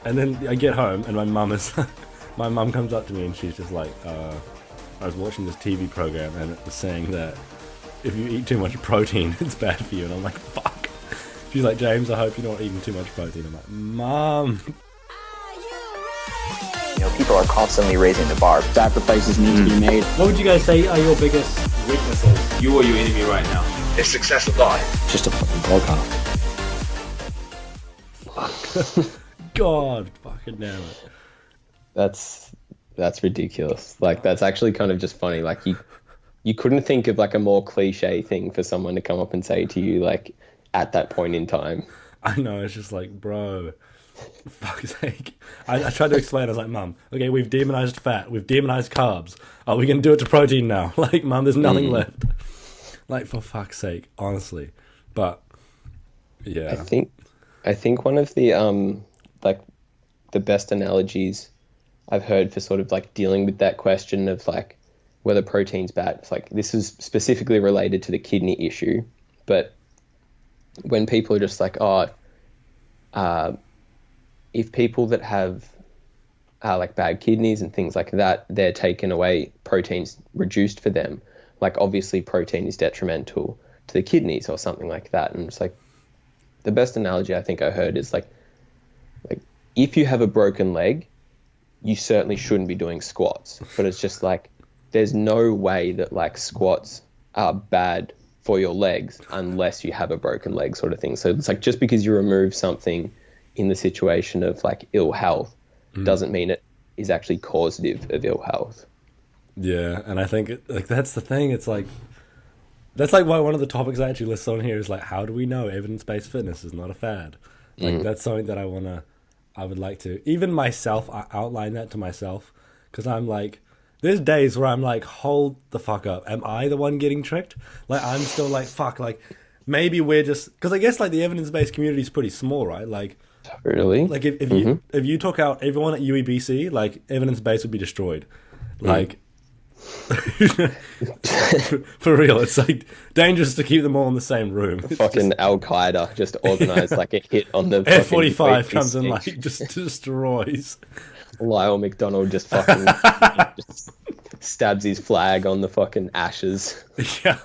And then I get home and my mum comes up to me and she's just like, I was watching this TV program and it was saying that if you eat too much protein, it's bad for you. And I'm like, fuck. She's like, James, I hope you're not eating too much protein. I'm like, Mom. People are constantly raising the bar. Sacrifices need to be made. What would you guys say are your biggest weaknesses? You or your enemy right now? It's success of life. Just a fucking podcast. Fuck. God, fucking damn it. That's ridiculous. Like, that's actually kind of just funny. Like, you couldn't think of like a more cliche thing for someone to come up and say to you, like, at that point in time. I know, it's just like, bro, fuck's sake. I tried to explain. I was like, Mum, okay, we've demonized fat, we've demonized carbs. Are we gonna do it to protein now? Like, Mum, there's nothing left. Like, for fuck's sake, honestly. But yeah, I think one of the like the best analogies I've heard for sort of like dealing with that question of like whether protein's bad. It's like, this is specifically related to the kidney issue, but when people are just like, if people that have like bad kidneys and things like that, they're taken away, protein's reduced for them. Like, obviously protein is detrimental to the kidneys or something like that. And it's like, the best analogy I think I heard is like if you have a broken leg, you certainly shouldn't be doing squats. But it's just like, there's no way that like squats are bad for your legs unless you have a broken leg, sort of thing. So it's like, just because you remove something in the situation of like ill health doesn't mean it is actually causative of ill health. Yeah, and I think like that's the thing. It's like, that's like why one of the topics I actually list on here is like, how do we know evidence-based fitness is not a fad? Like, that's something that I would like to, even myself, I outline that to myself, because I'm like, there's days where I'm like, hold the fuck up. Am I the one getting tricked? Like, I'm still like, fuck, like, maybe we're just, because I guess like the evidence-based community is pretty small, right? Like, really? Like, if you took out everyone at UEBC, like, evidence-based would be destroyed. Like, for real, it's like dangerous to keep them all in the same room. Fucking Al Qaeda just organized like a hit on the F-45 comes and like just destroys. Lyle McDonald just fucking just stabs his flag on the fucking ashes. Yeah.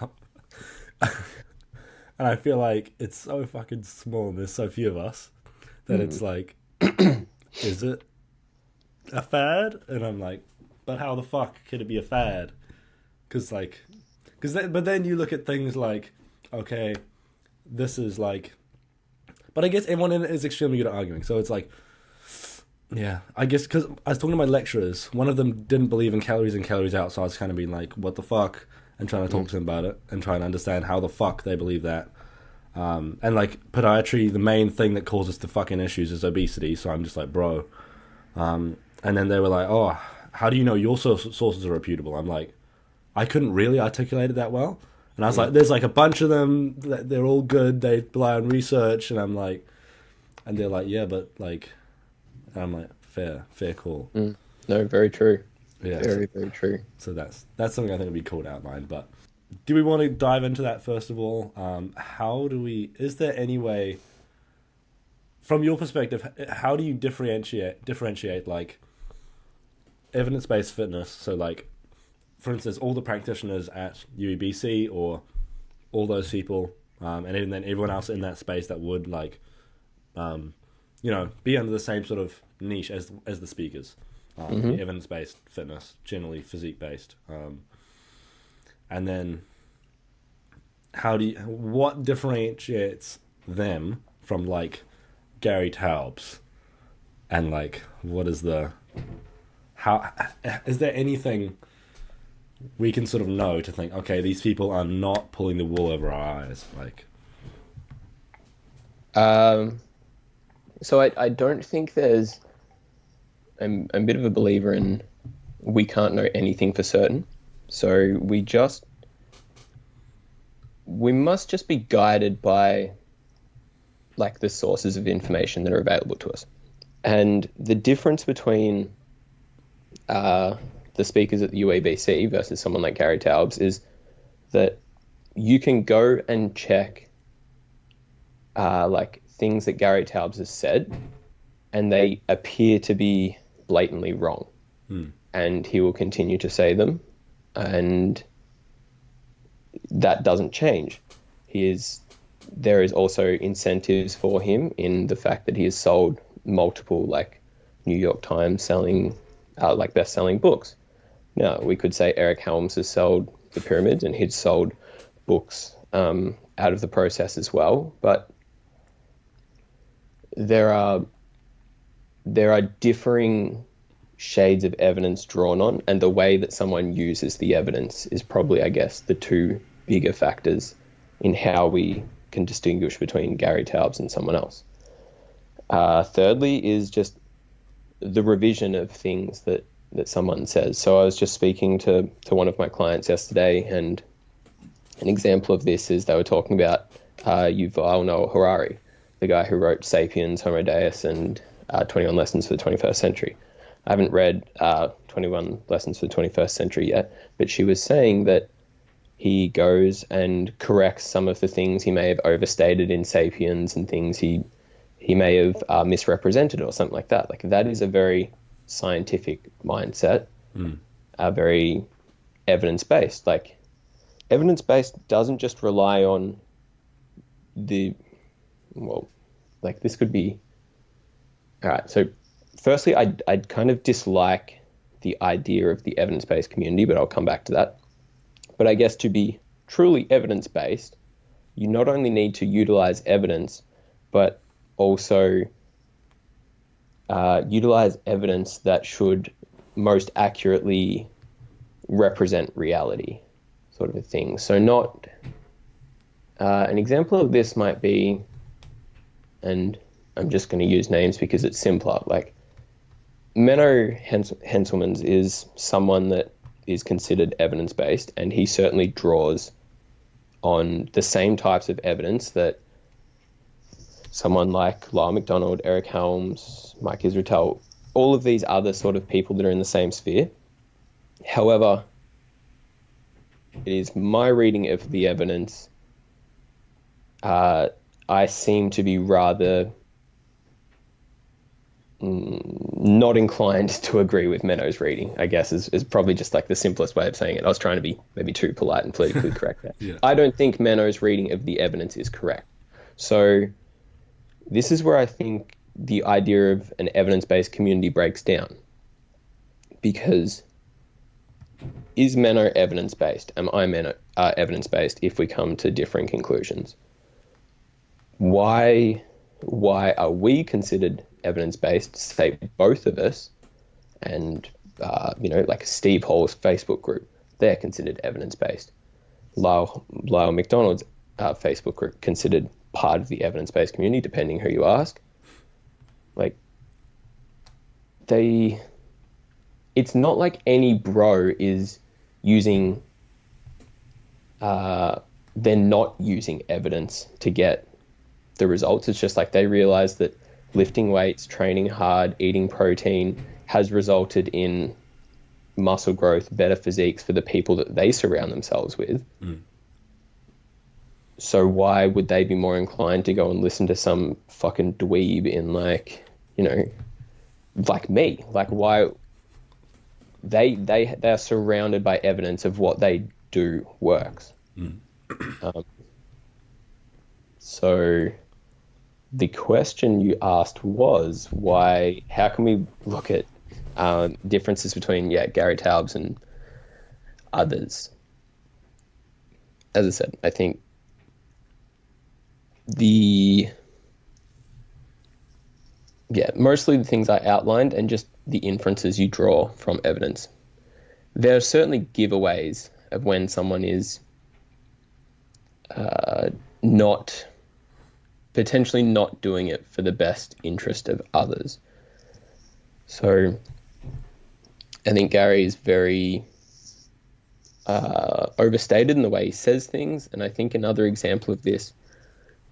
And I feel like it's so fucking small and there's so few of us that it's like, is it a fad? And I'm like, but how the fuck could it be a fad? But then you look at things like, okay, this is like, but I guess everyone in it is extremely good at arguing. So it's like, yeah, I guess, because I was talking to my lecturers, one of them didn't believe in calories in, calories out, so I was kind of being like, what the fuck? And trying to talk to them about it and trying to understand how the fuck they believe that. And like podiatry, the main thing that causes the fucking issues is obesity. So I'm just like, bro. And then they were like, oh, how do you know your sources are reputable? I'm like, I couldn't really articulate it that well. And I was like, there's like a bunch of them, they're all good, they rely on research. And I'm like, and they're like, yeah, but like, and I'm like, fair call. No, very true. Yeah, very true. So that's something I think would be cool to outline. But do we want to dive into that first of all? Is there any way, from your perspective, how do you differentiate like evidence-based fitness? So like, for instance, all the practitioners at UEBC or all those people, and even then everyone else in that space that would like, be under the same sort of niche as the speakers. Evidence-based fitness, generally physique-based. And then what differentiates them from like Gary Taubes? And like, is there anything we can sort of know to think, okay, these people are not pulling the wool over our eyes? Like, so I don't think there's, I'm a bit of a believer in we can't know anything for certain. So we must just be guided by like the sources of information that are available to us. And the difference between the speakers at the UABC versus someone like Gary Taubes is that you can go and check like things that Gary Taubes has said and they appear to be blatantly wrong. And he will continue to say them, and that doesn't change. There is also incentives for him in the fact that he has sold multiple, like, New York Times selling, like, best-selling books. Now, we could say Eric Helms has sold The Pyramids, and he'd sold books out of the process as well, but there are differing shades of evidence drawn on, and the way that someone uses the evidence is probably, I guess, the two bigger factors in how we can distinguish between Gary Taubes and someone else. Thirdly is just the revision of things that someone says. So I was just speaking to one of my clients yesterday, and an example of this is they were talking about Yuval Noah Harari, the guy who wrote Sapiens, Homo Deus, and 21 Lessons for the 21st Century. I haven't read 21 Lessons for the 21st Century yet, but she was saying that he goes and corrects some of the things he may have overstated in Sapiens and things he may have misrepresented or something like that. Like, that is a very scientific mindset, very evidence-based. Like, evidence-based doesn't just rely on this could be... All right, so firstly, I'd kind of dislike the idea of the evidence-based community, but I'll come back to that. But I guess to be truly evidence-based, you not only need to utilize evidence, but also utilize evidence that should most accurately represent reality, sort of a thing. So not... an example of this might be, and I'm just going to use names because it's simpler, like Menno Henselmans is someone that is considered evidence-based, and he certainly draws on the same types of evidence that someone like Lyle McDonald, Eric Helms, Mike Israetel, all of these other sort of people that are in the same sphere. However, it is my reading of the evidence, I seem to be rather not inclined to agree with Menno's reading, I guess, is probably just like the simplest way of saying it. I was trying to be maybe too polite and politically correct there. Yeah. I don't think Menno's reading of the evidence is correct. So this is where I think the idea of an evidence-based community breaks down. Because is Menno evidence-based? Am I evidence-based if we come to differing conclusions? Why are we considered evidence-based, say both of us, and like Steve Hall's Facebook group, they're considered evidence-based. Lyle McDonald's Facebook group considered part of the evidence-based community, depending who you ask. Like, it's not like any bro is using, they're not using evidence to get the results. It's just like they realize that lifting weights, training hard, eating protein has resulted in muscle growth, better physiques for the people that they surround themselves with. So why would they be more inclined to go and listen to some fucking dweeb in like me? Like, why they are surrounded by evidence of what they do works. So the question you asked was how can we look at differences between Gary Taubes and others? As I said, I think mostly the things I outlined and just the inferences you draw from evidence. There are certainly giveaways of when someone is potentially not doing it for the best interest of others. So I think Gary is very overstated in the way he says things, and I think another example of this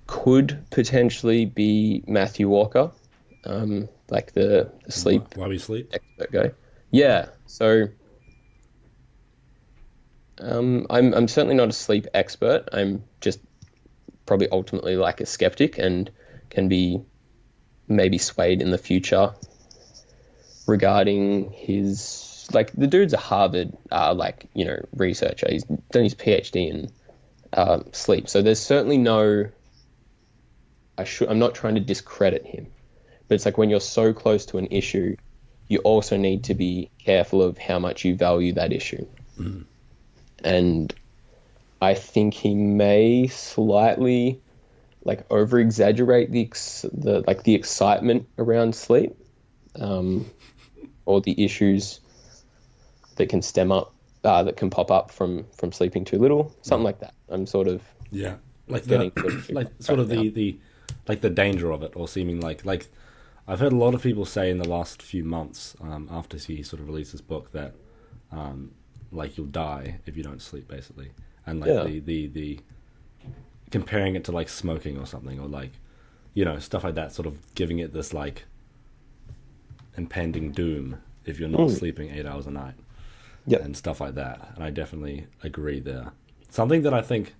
could potentially be Matthew Walker, like the sleep Why we sleep expert guy. Yeah, so I'm certainly not a sleep expert. I'm just probably ultimately like a skeptic and can be maybe swayed in the future regarding his, like, the dude's a Harvard researcher. He's done his PhD in sleep, so there's certainly no, I'm not trying to discredit him, but it's like when you're so close to an issue, you also need to be careful of how much you value that issue. And I think he may slightly over exaggerate the excitement around sleep, or the issues that can stem up, that can pop up from sleeping too little, something like that. I'm sort of getting the danger of it, or seeming like I've heard a lot of people say in the last few months, after he sort of released this book, that you'll die if you don't sleep, basically, and the comparing it to smoking or something, or stuff like that, sort of giving it this impending doom if you're not sleeping 8 hours a night, and stuff like that. And I definitely agree there. Something that I think,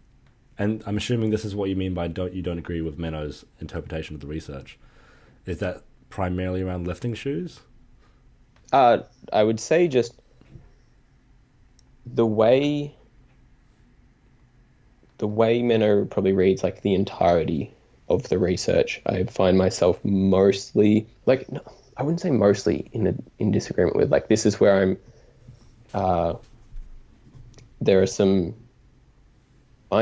and I'm assuming this is what you mean by you don't agree with Menno's interpretation of the research, is that primarily around lifting shoes? I would say just the way Menno probably reads the entirety of the research. I find myself mostly no, I wouldn't say mostly in disagreement with. This is where I'm. There are some.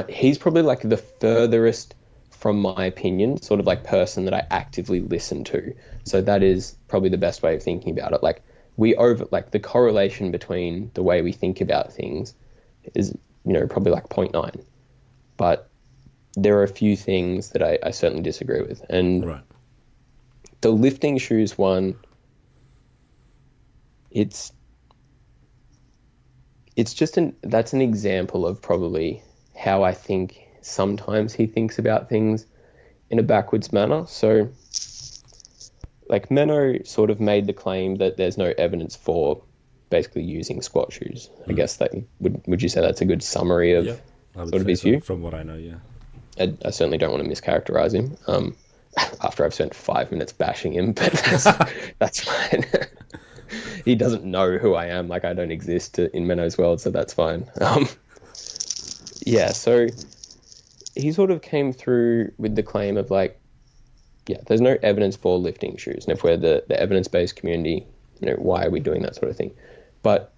He's probably the furthest from my opinion, sort of person that I actively listen to. So that is probably the best way of thinking about it. The correlation between the way we think about things is, probably 0.9. But there are a few things that I certainly disagree with. And the lifting shoes one, it's just that's an example of probably how I think sometimes he thinks about things in a backwards manner. So Menno sort of made the claim that there's no evidence for basically using squat shoes. I guess that would you say that's a good summary of sort of his view? From what I know, yeah. I certainly don't want to mischaracterize him after I've spent 5 minutes bashing him, but that's fine. He doesn't know who I am. I don't exist in Menno's world, so that's fine. So he sort of came through with the claim of there's no evidence for lifting shoes. And if we're the evidence-based community, why are we doing that sort of thing? But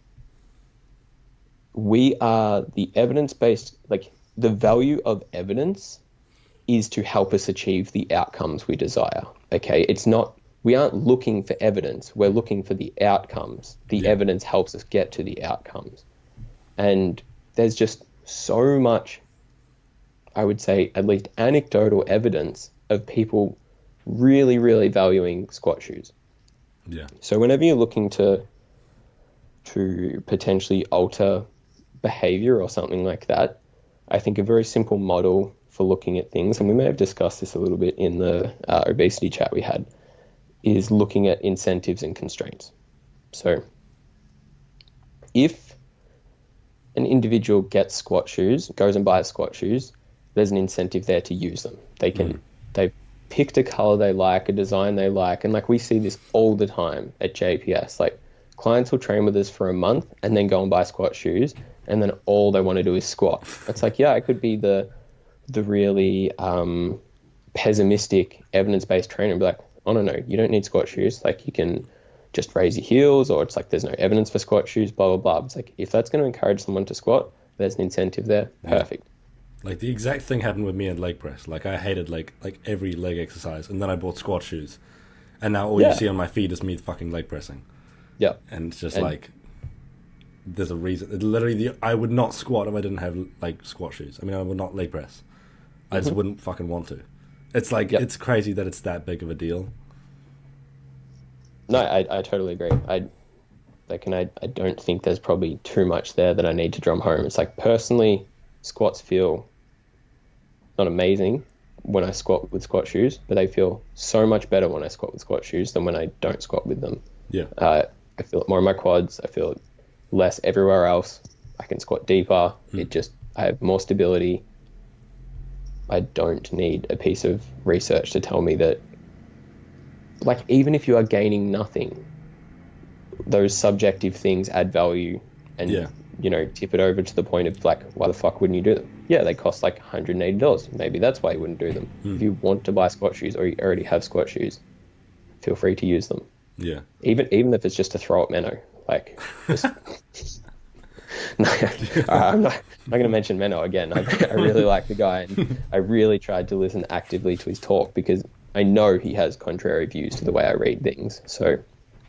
we are the evidence-based, the value of evidence is to help us achieve the outcomes we desire. Okay. We aren't looking for evidence. We're looking for the outcomes. The evidence helps us get to the outcomes. And there's just so much, I would say, at least anecdotal evidence of people really, really valuing squat shoes. Yeah. So whenever you're looking to potentially alter behavior or something like that, I think a very simple model for looking at things, and we may have discussed this a little bit in the obesity chat we had, is looking at incentives and constraints. So if an individual gets squat shoes, goes and buys squat shoes, there's an incentive there to use them. They've picked a color they like, a design they like, and we see this all the time at JPS. Clients will train with us for a month and then go and buy squat shoes, and then all they want to do is squat. It's I could be the really pessimistic evidence-based trainer and be oh no, you don't need squat shoes. You can just raise your heels, or it's there's no evidence for squat shoes, blah, blah, blah. It's if that's going to encourage someone to squat, there's an incentive there. Perfect. The exact thing happened with me in leg press. I hated every leg exercise, and then I bought squat shoes, and now all you see on my feed is me fucking leg pressing. Yeah. And it's just there's a reason. Literally, I would not squat if I didn't have squat shoes. I would not leg press. I just wouldn't fucking want to. It's it's crazy that it's that big of a deal. No, I totally agree. I don't think there's probably too much there that I need to drum home. It's personally, squats feel not amazing when I squat with squat shoes, but they feel so much better when I squat with squat shoes than when I don't squat with them. Yeah. I feel it more in my quads. I feel it less everywhere else. I can squat deeper. I have more stability. I don't need a piece of research to tell me that like even if you are gaining nothing, those subjective things add value, and Yeah. you know, tip it over to the point of like, why the fuck wouldn't you do them? Yeah, they cost like $180. Maybe that's why you wouldn't do them. If you want to buy squat shoes or you already have squat shoes, feel free to use them. Yeah. Even if it's just to throw at Menno, like just no, I'm not going to mention Menno again. I really like the guy, and I really tried to listen actively to his talk because I know he has contrary views to the way I read things. So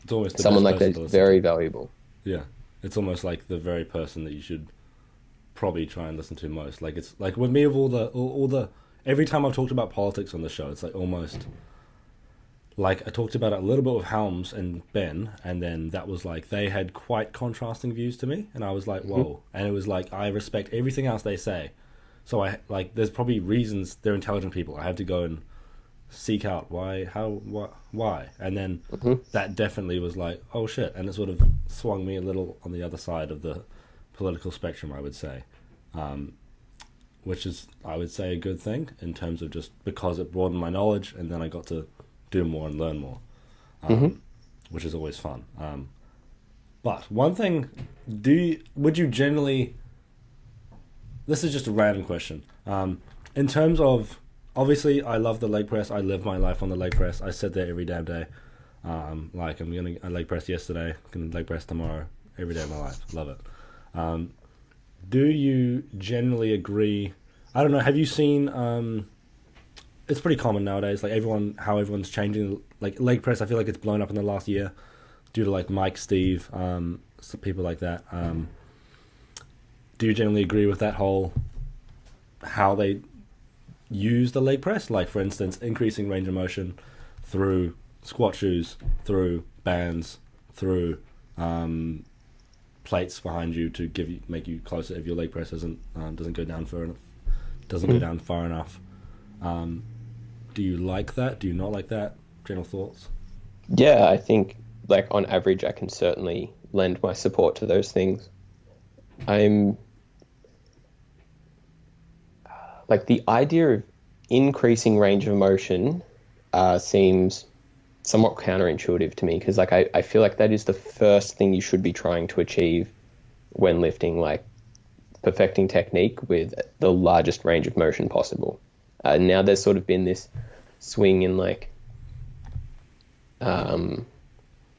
It's almost the someone best like that person is to listen very to. valuable. Yeah. It's almost like the very person that you should probably try and listen to most. Like, it's like with me, of all the every time I've talked about politics on the show, it's like almost like I talked about it a little bit with Helms and Ben, and then that was like they had quite contrasting views to me, and I was like, whoa. And it was like I respect everything else they say, so I like there's probably reasons they're intelligent people. I have to go and seek out why, and then that definitely was like, oh shit, and it sort of swung me a little on the other side of the political spectrum, I would say, which is, I would say, a good thing in terms of just because it broadened my knowledge, and then I got to do more and learn more, which is always fun. But one thing, would you generally, this is just a random question, in terms of, obviously, I love the leg press. I live my life on the leg press. I sit there every damn day. Like I leg pressed yesterday. I'm gonna leg press tomorrow. Every day of my life. Love it. Do you generally agree? I don't know. Have you seen? It's pretty common nowadays. Like how everyone's changing. Like leg press, I feel like it's blown up in the last year due to like Mike, Steve, some people like that. Do you generally agree with that whole how they use the leg press, like for instance increasing range of motion through squat shoes, through bands, through plates behind you to make you closer if your leg press doesn't go down far enough. Do you like that? Do you not like that? General thoughts? Yeah, I think like on average I can certainly lend my support to those things. I'm like the idea of increasing range of motion seems somewhat counterintuitive to me because like I feel like that is the first thing you should be trying to achieve when lifting, like perfecting technique with the largest range of motion possible. Now there's sort of been this swing in like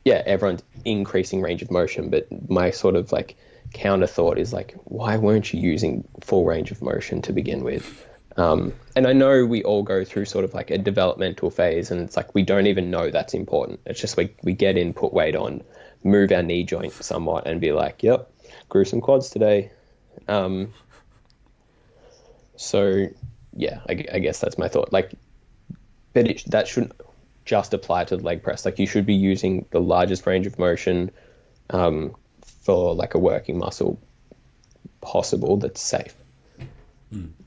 everyone's increasing range of motion, but my sort of like counter thought is like, why weren't you using full range of motion to begin with? And I know we all go through sort of like a developmental phase, and it's like we don't even know that's important. It's just we get in, put weight on, move our knee joint somewhat, and be like, yep, grew some quads today. So yeah, I guess that's my thought. Like, but that shouldn't just apply to the leg press. Like you should be using the largest range of motion for like a working muscle possible that's safe.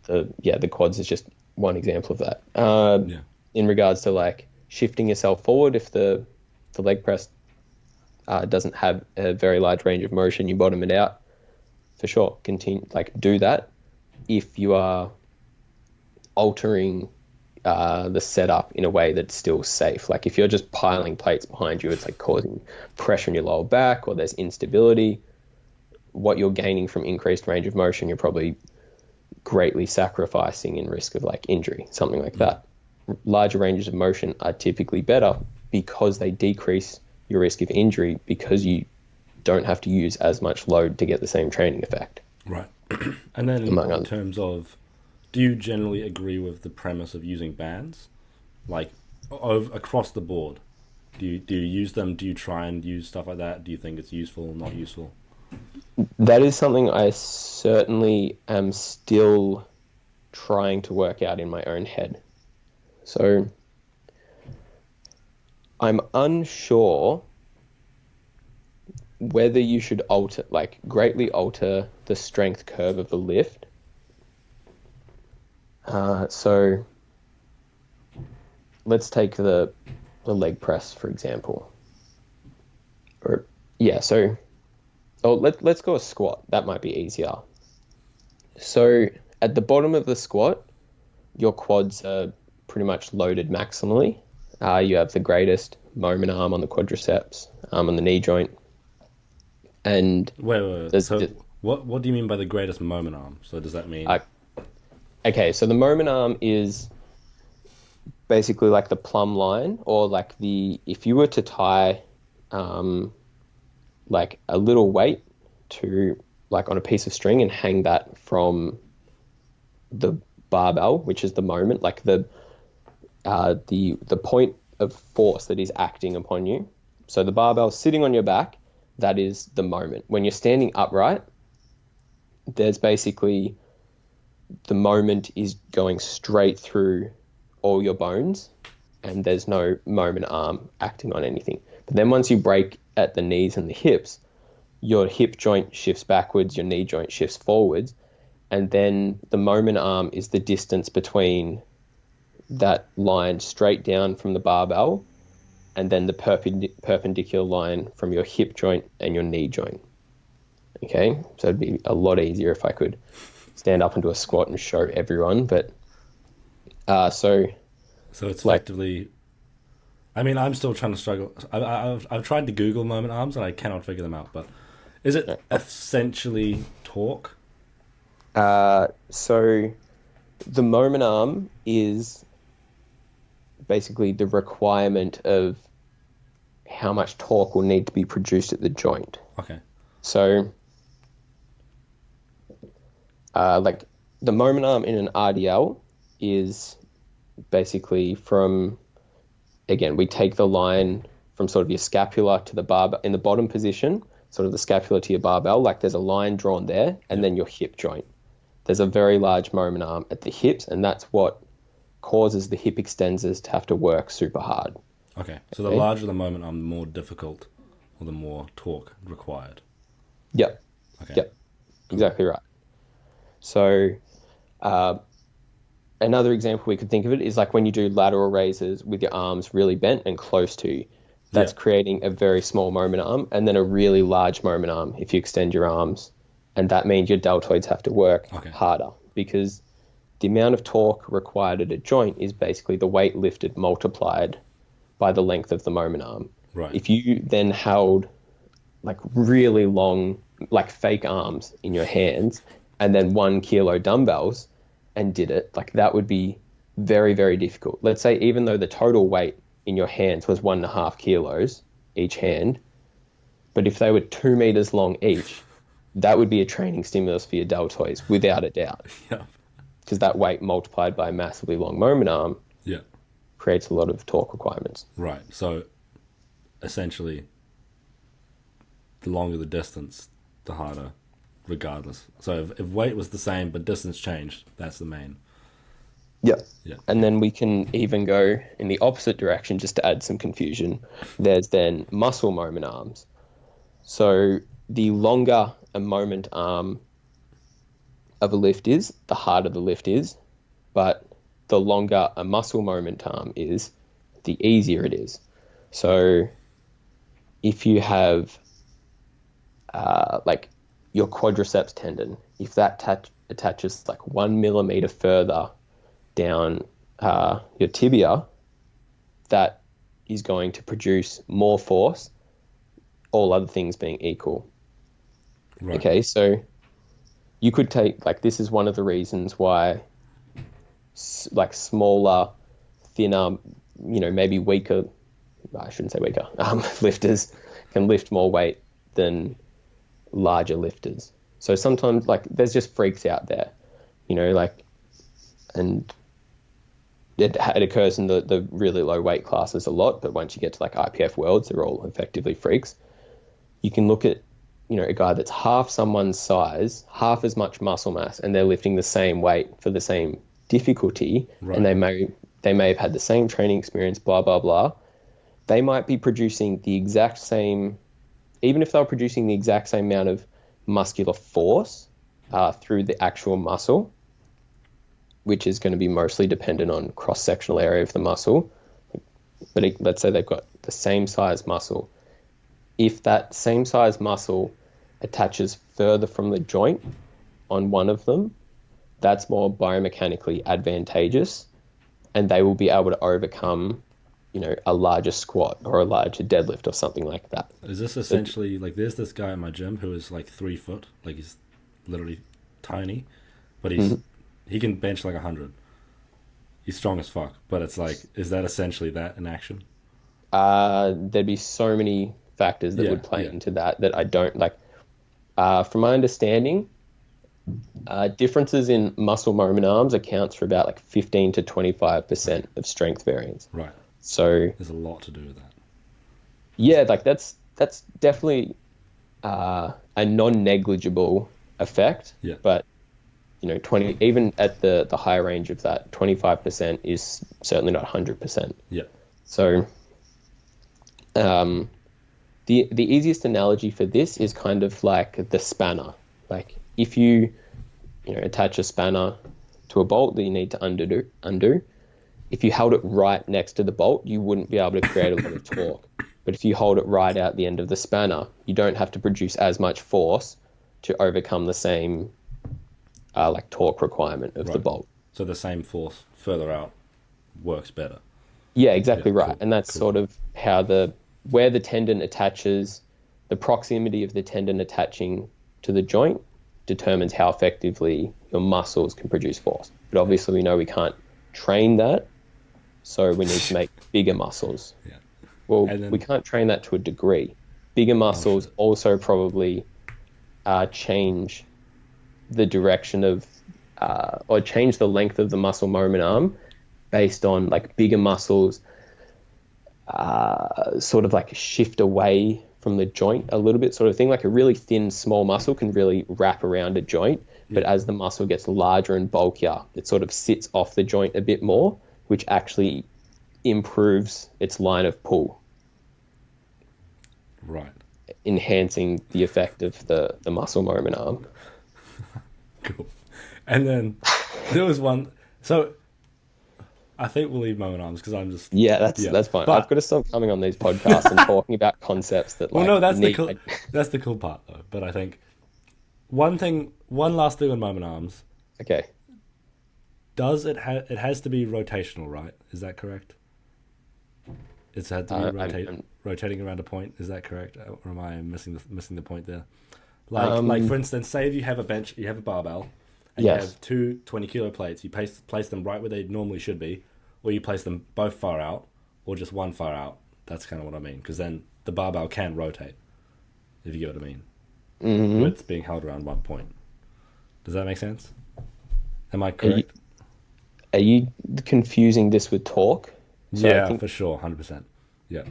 The quads is just one example of that. In regards to like shifting yourself forward, if the leg press doesn't have a very large range of motion, you bottom it out, for sure. Continue, like do that if you are altering the setup in a way that's still safe. Like if you're just piling plates behind you, it's like causing pressure in your lower back, or there's instability. What you're gaining from increased range of motion, you're probably greatly sacrificing in risk of like injury, something like that. Larger ranges of motion are typically better because they decrease your risk of injury because you don't have to use as much load to get the same training effect. Right. And then in terms of, do you generally agree with the premise of using bands, like across the board? Do you use them? Do you try and use stuff like that? Do you think it's useful, not useful? That is something I certainly am still trying to work out in my own head. So I'm unsure whether you should greatly alter the strength curve of the lift. So let's take the leg press, for example. Let's go a squat. That might be easier. So at the bottom of the squat, your quads are pretty much loaded maximally. You have the greatest moment arm on the quadriceps, on the knee joint. And Wait. So what do you mean by the greatest moment arm? So does that mean... Okay, so the moment arm is basically like the plumb line, or like if you were to tie like a little weight to like on a piece of string and hang that from the barbell, which is the moment, like the point of force that is acting upon you. So the barbell sitting on your back, that is the moment. When you're standing upright, there's basically the moment is going straight through all your bones, and there's no moment arm acting on anything. But then once you break at the knees and the hips, your hip joint shifts backwards, your knee joint shifts forwards, and then the moment arm is the distance between that line straight down from the barbell and then the perpendicular line from your hip joint and your knee joint. Okay, so it'd be a lot easier if I could stand up and do a squat and show everyone, but so it's effectively... I mean, I'm still trying to struggle. I've tried to Google moment arms and I cannot figure them out, but is it essentially torque? So the moment arm is basically the requirement of how much torque will need to be produced at the joint. Okay. So like the moment arm in an RDL is basically from, again, we take the line from sort of your scapula to the barbell in the bottom position, sort of the scapula to your barbell, like there's a line drawn there, and then your hip joint. There's a very large moment arm at the hips, and that's what causes the hip extensors to have to work super hard. Okay, so the larger the moment arm, the more difficult or the more torque required. Yep. Okay. Yep. Exactly right. So another example we could think of it is like when you do lateral raises with your arms really bent and close to you, that's creating a very small moment arm and then a really large moment arm if you extend your arms. And that means your deltoids have to work harder, because the amount of torque required at a joint is basically the weight lifted multiplied by the length of the moment arm. Right. If you then held like really long, like fake arms in your hands and then 1 kilo dumbbells and did it, like that would be very, very difficult. Let's say even though the total weight in your hands was 1.5 kilos each hand, but if they were 2 meters long each, that would be a training stimulus for your deltoids, without a doubt. Yeah. Because that weight multiplied by a massively long moment arm creates a lot of torque requirements. Right. So essentially, the longer the distance, the harder, regardless. So if weight was the same but distance changed, that's the main. Yeah. Yeah. And then we can even go in the opposite direction just to add some confusion. There's then muscle moment arms. So the longer a moment arm of a lift is, the harder the lift is, but the longer a muscle moment arm is, the easier it is. So if you have like your quadriceps tendon, if that attaches like 1 millimeter further down your tibia, that is going to produce more force, all other things being equal. Right. Okay, so you could take, like, this is one of the reasons why like smaller, thinner, maybe weaker, I shouldn't say weaker, lifters can lift more weight than larger lifters. So sometimes, like, there's just freaks out there, and it occurs in the really low weight classes a lot, but once you get to like IPF worlds, they're all effectively freaks. You can look at, a guy that's half someone's size, half as much muscle mass, and they're lifting the same weight for the same difficulty, right. And they may have had the same training experience, blah, blah, blah. They might be producing the exact same, even if they were producing the exact same amount of muscular force through the actual muscle, which is going to be mostly dependent on cross-sectional area of the muscle. But let's say they've got the same size muscle. If that same size muscle attaches further from the joint on one of them, that's more biomechanically advantageous, and they will be able to overcome a larger squat or a larger deadlift or something like that. Is this essentially like there's this guy in my gym who is like 3 foot, like he's literally tiny, but he can bench like 100. He's strong as fuck, but it's like, is that essentially that in action? There'd be so many factors that would play into that I don't like. From my understanding, differences in muscle moment arms accounts for about like 15 to 25% of strength variance. Right. So there's a lot to do with that. Yeah, like that's definitely a non-negligible effect. Yeah. But 20 even at the higher range of that, 25% is certainly not 100%. Yeah. So the easiest analogy for this is kind of like the spanner. Like if you attach a spanner to a bolt that you need to undo, if you held it right next to the bolt, you wouldn't be able to create a lot of torque. But if you hold it right out the end of the spanner, you don't have to produce as much force to overcome the same like torque requirement of the bolt. So the same force further out works better. Yeah, exactly right. Cool, and that's sort of how where the tendon attaches, the proximity of the tendon attaching to the joint determines how effectively your muscles can produce force. But obviously we know we can't train that, so we need to make bigger muscles. Yeah. Well, we can't train that to a degree. Bigger muscles also probably change the direction of or change the length of the muscle moment arm based on like bigger muscles sort of like shift away from the joint a little bit, sort of thing. Like a really thin small muscle can really wrap around a joint, but as the muscle gets larger and bulkier, it sort of sits off the joint a bit more, which actually improves its line of pull. Right. Enhancing the effect of the muscle moment arm. Cool. And then there was one. So I think we'll leave moment arms because I'm just. Yeah, that's fine. But I've got to stop coming on these podcasts and talking about concepts that. Well, no, that's the cool part though. But I think one last thing on moment arms. Okay. Does it has to be rotational, right? Is that correct? It's had to be rotating around a point. Is that correct? Or am I missing the point there? Like for instance, say if you have a bench, you have a barbell, and you have two 20-kilo plates. You place them right where they normally should be, or you place them both far out, or just one far out. That's kind of what I mean. Because then the barbell can rotate, if you get what I mean. Mm-hmm. It's being held around one point. Does that make sense? Am I correct? Are you confusing this with torque? So yeah, for sure, 100%. Yeah.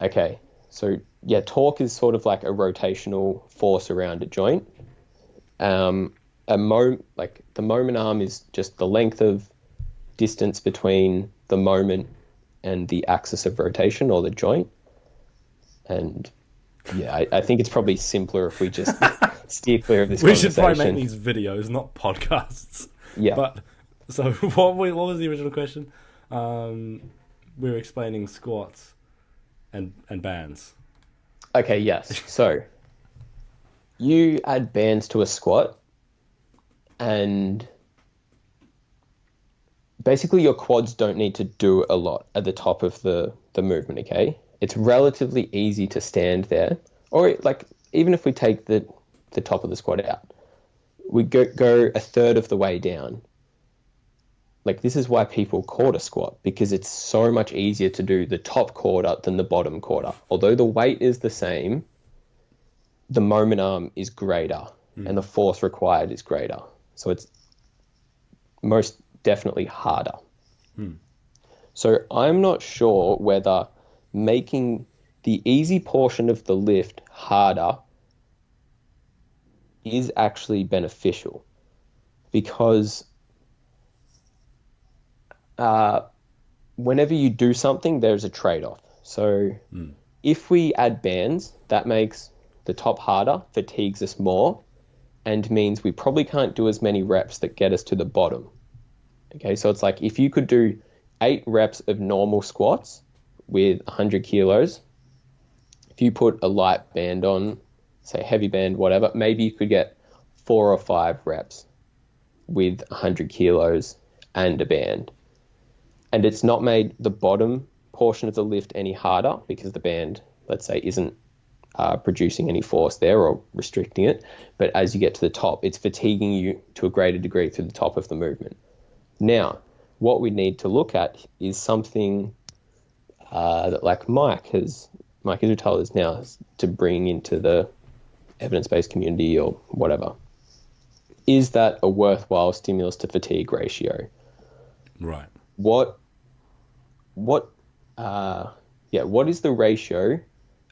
Okay, so yeah, torque is sort of like a rotational force around a joint. The moment arm is just the length of distance between the moment and the axis of rotation or the joint. And yeah, I think it's probably simpler if we just steer clear of this conversation. We should probably make these videos, not podcasts. Yeah. But so what was the original question? We were explaining squats and bands. Okay, yes. So you add bands to a squat and basically your quads don't need to do a lot at the top of the movement, okay? It's relatively easy to stand there. Or like even if we take the top of the squat out, we go a third of the way down. Like this is why people quarter squat, because it's so much easier to do the top quarter than the bottom quarter. Although the weight is the same, the moment arm is greater and the force required is greater. So it's most definitely harder. So I'm not sure whether making the easy portion of the lift harder is actually beneficial, because whenever you do something, there's a trade-off. So if we add bands, that makes the top harder, fatigues us more, and means we probably can't do as many reps that get us to the bottom. Okay, so it's like if you could do 8 reps of normal squats with 100 kilos, if you put a light band on, say heavy band, whatever, maybe you could get 4 or 5 reps with 100 kilos and a band. And it's not made the bottom portion of the lift any harder because the band, let's say, isn't producing any force there or restricting it. But as you get to the top, it's fatiguing you to a greater degree through the top of the movement. Now, what we need to look at is something that like Mike Israel is now to bring into the evidence-based community or whatever. Is that a worthwhile stimulus to fatigue ratio? Right. What is the ratio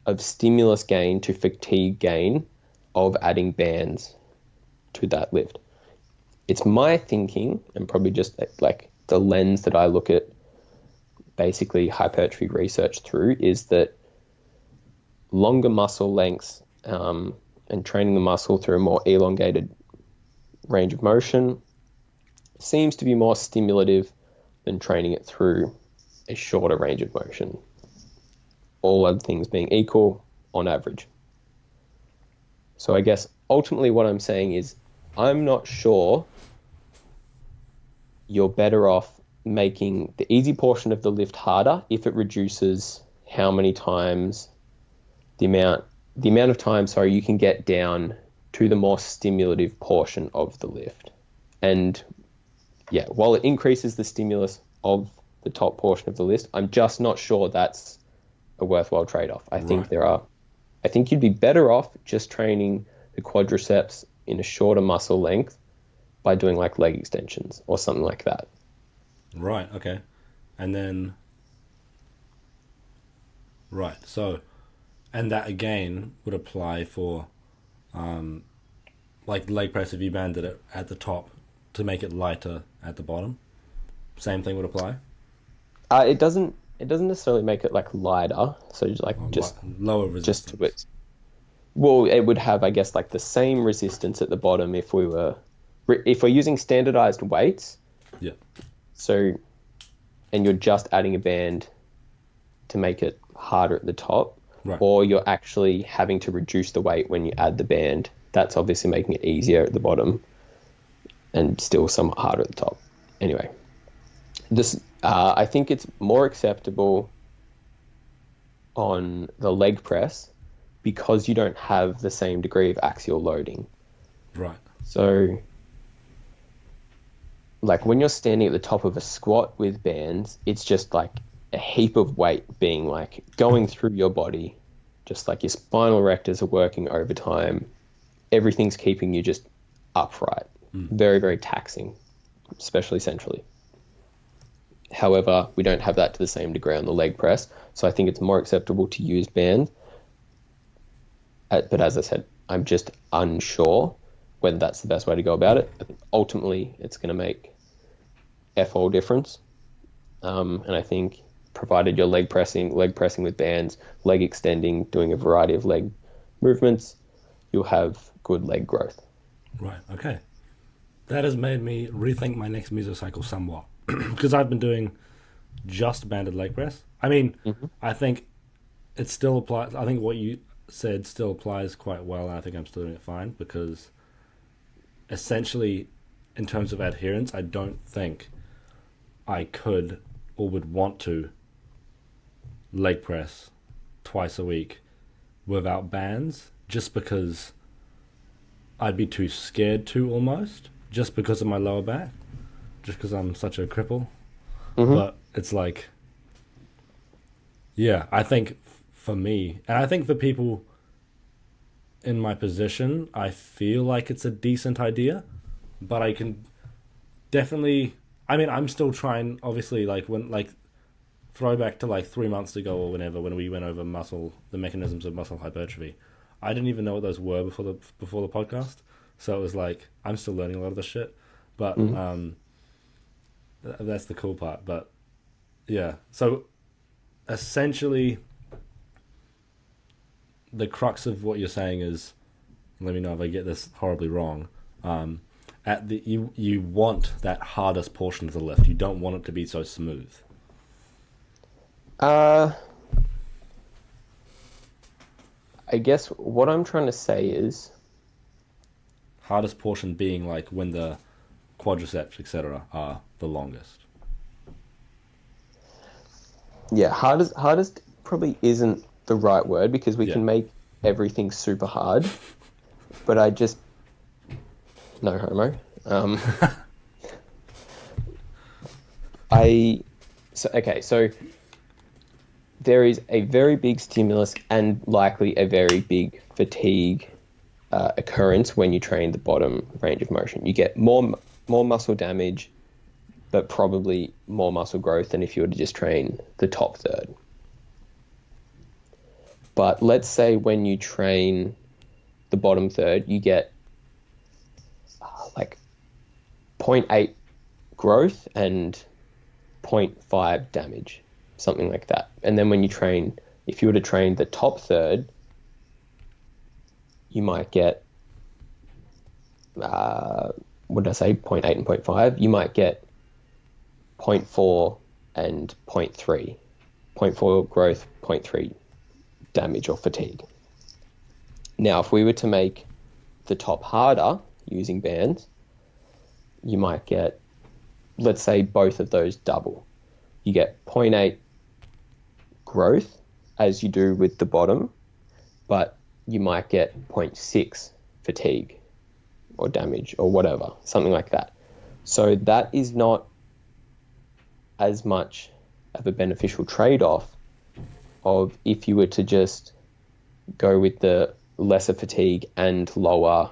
of stimulus gain to fatigue gain of adding bands to that lift? It's my thinking, and probably just like the lens that I look at basically hypertrophy research through, is that longer muscle lengths and training the muscle through a more elongated range of motion seems to be more stimulative than training it through a shorter range of motion. All other things being equal on average. So I guess ultimately what I'm saying is I'm not sure you're better off making the easy portion of the lift harder if it reduces how many times the amount of time, you can get down to the more stimulative portion of the lift. And yeah, while it increases the stimulus of the top portion of the lift, I'm just not sure that's a worthwhile trade-off. I think you'd be better off just training the quadriceps in a shorter muscle length by doing like leg extensions or something like that. Right, okay. And then, right, so, and that again would apply for, like leg press if you banded it at the top to make it lighter at the bottom. Same thing would apply? It doesn't necessarily make it like lighter, so just lower resistance. Just to it. Well, it would have, I guess, like the same resistance at the bottom if we're using standardized weights. Yeah. So, and you're just adding a band to make it harder at the top, right, or you're actually having to reduce the weight when you add the band. That's obviously making it easier at the bottom and still somewhat harder at the top. Anyway, this I think it's more acceptable on the leg press because you don't have the same degree of axial loading. Right. So, like when you're standing at the top of a squat with bands, it's just like a heap of weight being like going through your body, just like your spinal erectors are working overtime. Everything's keeping you just upright. Very, very taxing, especially centrally. However, we don't have that to the same degree on the leg press, so I think it's more acceptable to use bands. But as I said, I'm just unsure whether that's the best way to go about it. I think ultimately it's going to make all difference. And I think provided you're leg pressing with bands, leg extending, doing a variety of leg movements, you'll have good leg growth. Right, okay. That has made me rethink my next mesocycle somewhat. Because I've been doing just banded leg press. I mean, I think it still applies. I think what you said still applies quite well. And I think I'm still doing it fine because essentially, in terms of adherence, I don't think I could or would want to leg press twice a week without bands just because I'd be too scared to almost, just because of my lower back, just because I'm such a cripple. But it's like, yeah, I think for me, and I think for people in my position, I feel like it's a decent idea, but I can definitely, I mean, I'm still trying, obviously, like when, like, throwback to like 3 months ago or whenever, when we went over the mechanisms of muscle hypertrophy, I didn't even know what those were before the podcast. So it was like, I'm still learning a lot of this shit, but that's the cool part. But yeah, so essentially the crux of what you're saying is, let me know if I get this horribly wrong, you want that hardest portion of the lift. You don't want it to be so smooth. I guess what I'm trying to say is, hardest portion being like when the quadriceps, etc., are the longest. Yeah, hardest probably isn't the right word, because we can make everything super hard, but I just, no homo. So there is a very big stimulus and likely a very big fatigue occurrence when you train the bottom range of motion. You get more muscle damage, but probably more muscle growth than if you were to just train the top third. But let's say when you train the bottom third, you get like 0.8 growth and 0.5 damage, something like that. And then if you were to train the top third, you might get, what did I say, 0.8 and 0.5? You might get 0.4 and 0.3. 0.4 growth, 0.3 damage or fatigue. Now, if we were to make the top harder using bands, you might get, let's say, both of those double. You get 0.8 growth as you do with the bottom, but you might get 0.6 fatigue or damage or whatever, something like that. So that is not as much of a beneficial trade-off of if you were to just go with the lesser fatigue and lower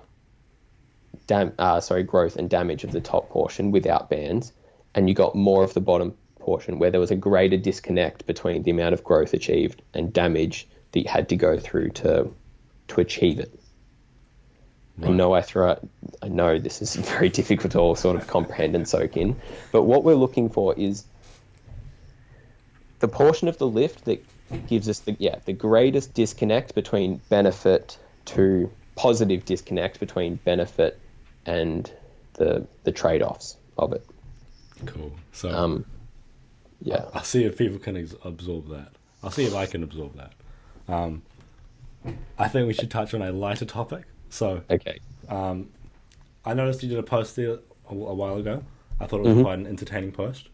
growth and damage of the top portion without bands, and you got more of the bottom portion where there was a greater disconnect between the amount of growth achieved and damage that you had to go through to achieve it. Right. I know this is very difficult to all sort of comprehend and soak in, but what we're looking for is the portion of the lift that gives us the greatest disconnect between benefit to positive disconnect between benefit and the trade-offs of it. Cool. So I'll see if people can absorb that. I'll see if I can absorb that. I think we should touch on a lighter topic. So okay. I noticed you did a post there a while ago. I thought it was quite an entertaining post.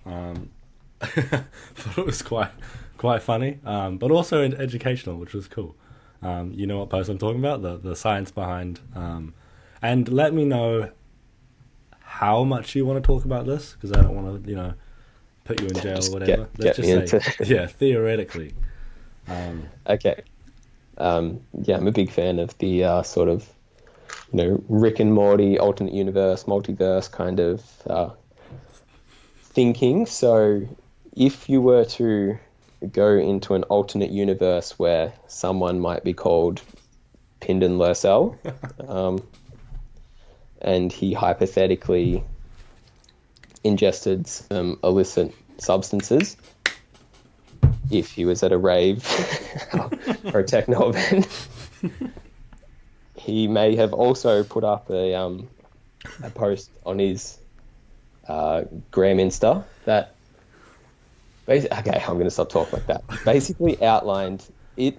Thought it was quite funny, but also educational, which was cool. You know what post I'm talking about? The science behind. And let me know how much you want to talk about this, because I don't want to, put you in jail or whatever. Let's just say, theoretically. Okay. I'm a big fan of the sort of, Rick and Morty, alternate universe, multiverse kind of thinking. So if you were to go into an alternate universe where someone might be called Lyndon Purcell, and he hypothetically ingested some illicit substances, if he was at a rave or a techno event, he may have also put up a post on his Gram Insta that basically, okay, I'm going to stop talking like that. Basically outlined it.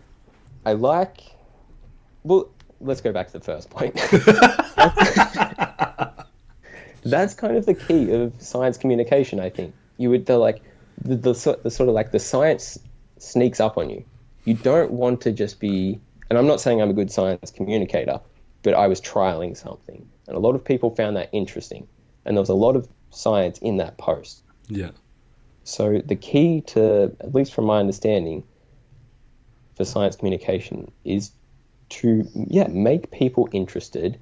Well, let's go back to the first point. That's kind of the key of science communication, I think. The sort of like the science sneaks up on you. You don't want to just be, and I'm not saying I'm a good science communicator, but I was trialing something. And a lot of people found that interesting. And there was a lot of science in that post. Yeah. So the key to, at least from my understanding, for science communication is to, make people interested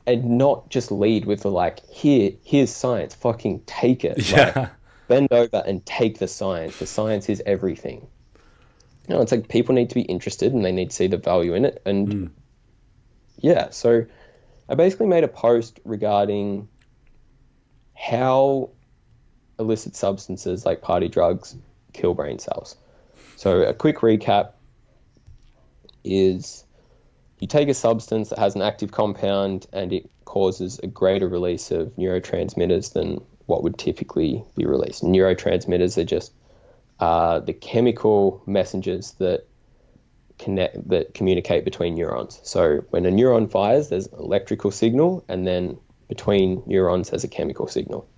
and not just lead with the here's science, fucking take it. Yeah. Bend over and take the science. The science is everything. It's like people need to be interested and they need to see the value in it. And so I basically made a post regarding how illicit substances like party drugs kill brain cells. So a quick recap is you take a substance that has an active compound and it causes a greater release of neurotransmitters than what would typically be released. Neurotransmitters are just the chemical messengers that communicate between neurons. So when a neuron fires, there's an electrical signal, and then between neurons there's a chemical signal.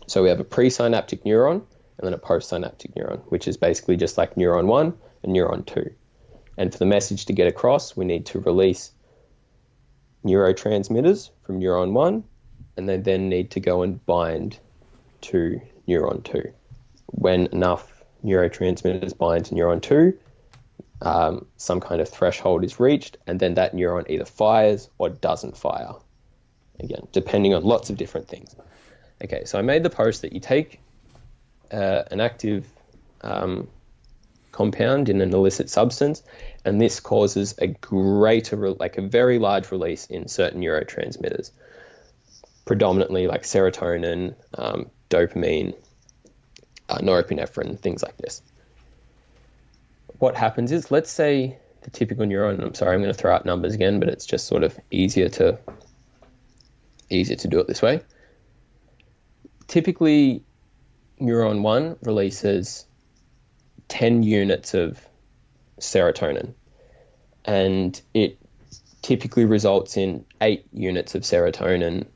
So we have a presynaptic neuron and then a postsynaptic neuron, which is basically just like neuron 1 and neuron 2. And for the message to get across, we need to release neurotransmitters from neuron 1, and they then need to go and bind to neuron 2. When enough neurotransmitters bind to neuron 2, some kind of threshold is reached, and then that neuron either fires or doesn't fire. Again, depending on lots of different things. Okay, so I made the post that you take an active compound in an illicit substance, and this causes a very large release in certain neurotransmitters, predominantly like serotonin, dopamine, norepinephrine, things like this. What happens is, let's say the typical neuron, I'm sorry, I'm going to throw out numbers again, but it's just sort of easier to do it this way. Typically, neuron 1 releases 10 units of serotonin, and it typically results in 8 units of serotonin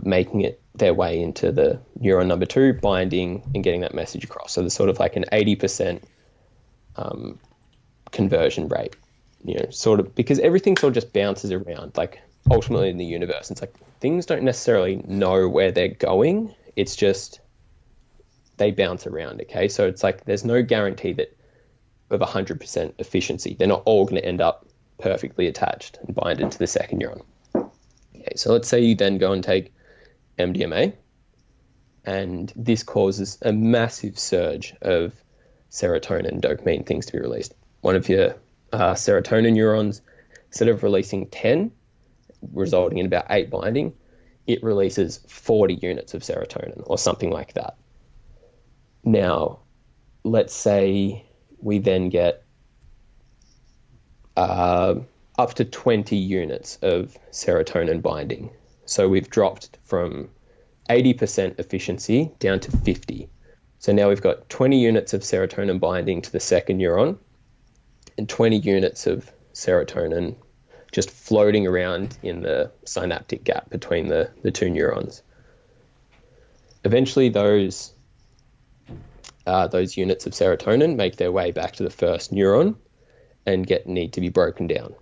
making it their way into the neuron number 2, binding and getting that message across. So there's sort of like an 80% conversion rate, sort of, because everything sort of just bounces around, like ultimately in the universe. It's like things don't necessarily know where they're going. It's just they bounce around, okay? So it's like there's no guarantee that of 100% efficiency. They're not all going to end up perfectly attached and binded to the second neuron. Okay, so let's say you then go and take MDMA, and this causes a massive surge of serotonin, dopamine, things to be released. One of your serotonin neurons, instead of releasing 10, resulting in about 8 binding, it releases 40 units of serotonin or something like that. Now, let's say we then get up to 20 units of serotonin binding. So we've dropped from 80% efficiency down to 50. So now we've got 20 units of serotonin binding to the second neuron and 20 units of serotonin just floating around in the synaptic gap between the two neurons. Eventually those units of serotonin make their way back to the first neuron and need to be broken down.